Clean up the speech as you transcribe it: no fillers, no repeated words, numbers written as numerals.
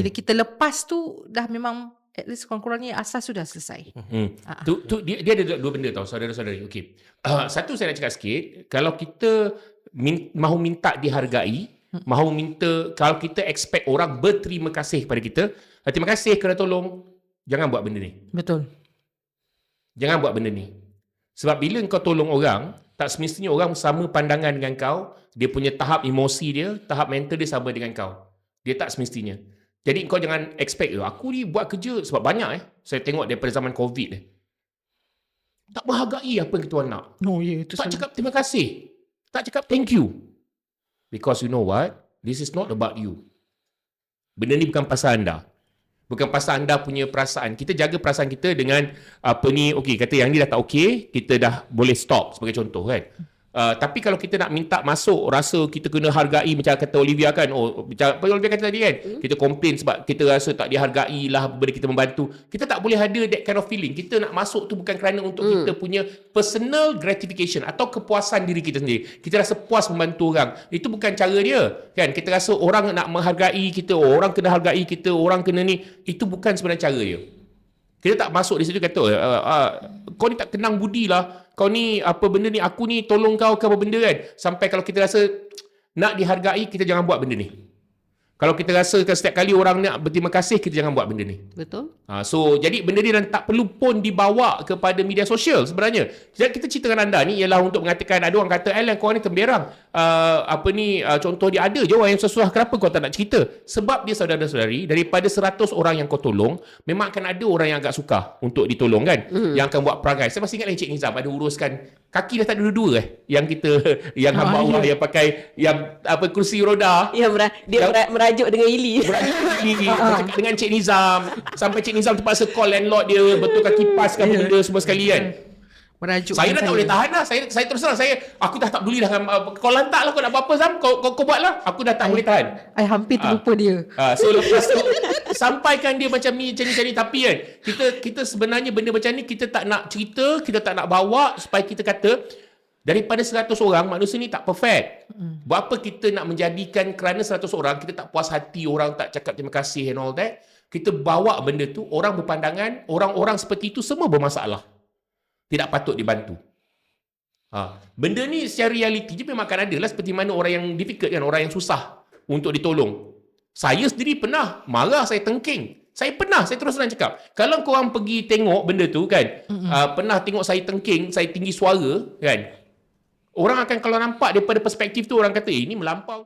Bila kita lepas tu dah memang at least kurang-kurangnya asas sudah selesai. Dia ada dua benda tau, saudara-saudari. Okey. Satu saya nak cakap sikit, kalau kita mahu minta dihargai, mahu minta, kalau kita expect orang berterima kasih kepada kita, terima kasih kerana tolong, jangan buat benda ni. Betul. Jangan buat benda ni. Sebab bila kau tolong orang, tak semestinya orang sama pandangan dengan kau, dia punya tahap emosi dia, tahap mental dia sama dengan kau. Dia tak semestinya. Jadi kau jangan expect, aku ni buat kerja, sebab banyak saya tengok daripada zaman COVID tak menghargai apa yang kita orang nak. Itu tak cakap terima kasih. Tak cakap thank you. Because you know what? This is not about you. Benda ni bukan pasal anda. Bukan pasal anda punya perasaan. Kita jaga perasaan kita dengan okey, kata yang ni dah tak okey, kita dah boleh stop sebagai contoh kan. Tapi kalau kita nak minta masuk, rasa kita kena hargai, macam kata Olivia kan, apa Olivia kata tadi kan, kita komplain sebab kita rasa tak dihargai lah benda kita membantu. Kita tak boleh ada that kind of feeling. Kita nak masuk tu bukan kerana untuk kita punya personal gratification atau kepuasan diri kita sendiri. Kita rasa puas membantu orang. Itu bukan cara dia kan. Kita rasa orang nak menghargai kita, orang kena hargai kita, orang kena ni. Itu bukan sebenarnya cara dia. Kita tak masuk di situ kata, kau ni tak kenang budi lah. Kau ni apa benda ni, aku ni tolong kau ke apa benda kan. Sampai kalau kita rasa nak dihargai, kita jangan buat benda ni. Kalau kita rasa setiap kali orang nak berterima kasih, kita jangan buat benda ni. Betul. So, jadi benda ni tak perlu pun dibawa kepada media sosial sebenarnya. Jadi kita cerita dengan anda ni ialah untuk mengatakan, ada orang kata, Alan kau ni temberang. Contoh dia ada je orang yang susah, kenapa kau tak nak cerita? Sebab dia saudara-saudari, daripada 100 orang yang kau tolong, memang akan ada orang yang agak suka untuk ditolong kan. Yang akan buat perangai. Saya masih ingat Encik Nizam ada uruskan, kaki dah tak ada dua-dua yang kita, yang hamba Allah yang pakai, yang kursi roda. Ya, dia merajuk dengan Ili. Cakap dengan Cik Nizam. Sampai Cik Nizam terpaksa call landlord dia, betulkan kipas kan benda semua sekali kan. Merajuk saya dah tak boleh tahan lah. Saya terus terang, aku dah tak peduli dah. Kau lantak lah, kau nak buat apa Zam, kau buat lah. Aku dah tak boleh tahan. I hampir terlupa dia. So lepas tu sampaikan dia macam ni. Tapi kan kita sebenarnya benda macam ni kita tak nak cerita, kita tak nak bawa supaya kita kata daripada 100 orang, manusia ni tak perfect. Buat apa kita nak menjadikan kerana 100 orang, kita tak puas hati, orang tak cakap terima kasih and all that. Kita bawa benda tu, orang berpandangan, orang-orang seperti itu semua bermasalah. Tidak patut dibantu. Benda ni secara realiti je memang akan ada lah, seperti mana orang yang difficult kan, orang yang susah untuk ditolong. Saya sendiri pernah marah, saya tengking. Saya terus terang cakap. Kalau korang pergi tengok benda tu kan, pernah tengok saya tengking, saya tinggi suara kan, orang akan kalau nampak daripada perspektif tu, orang kata, ini melampau.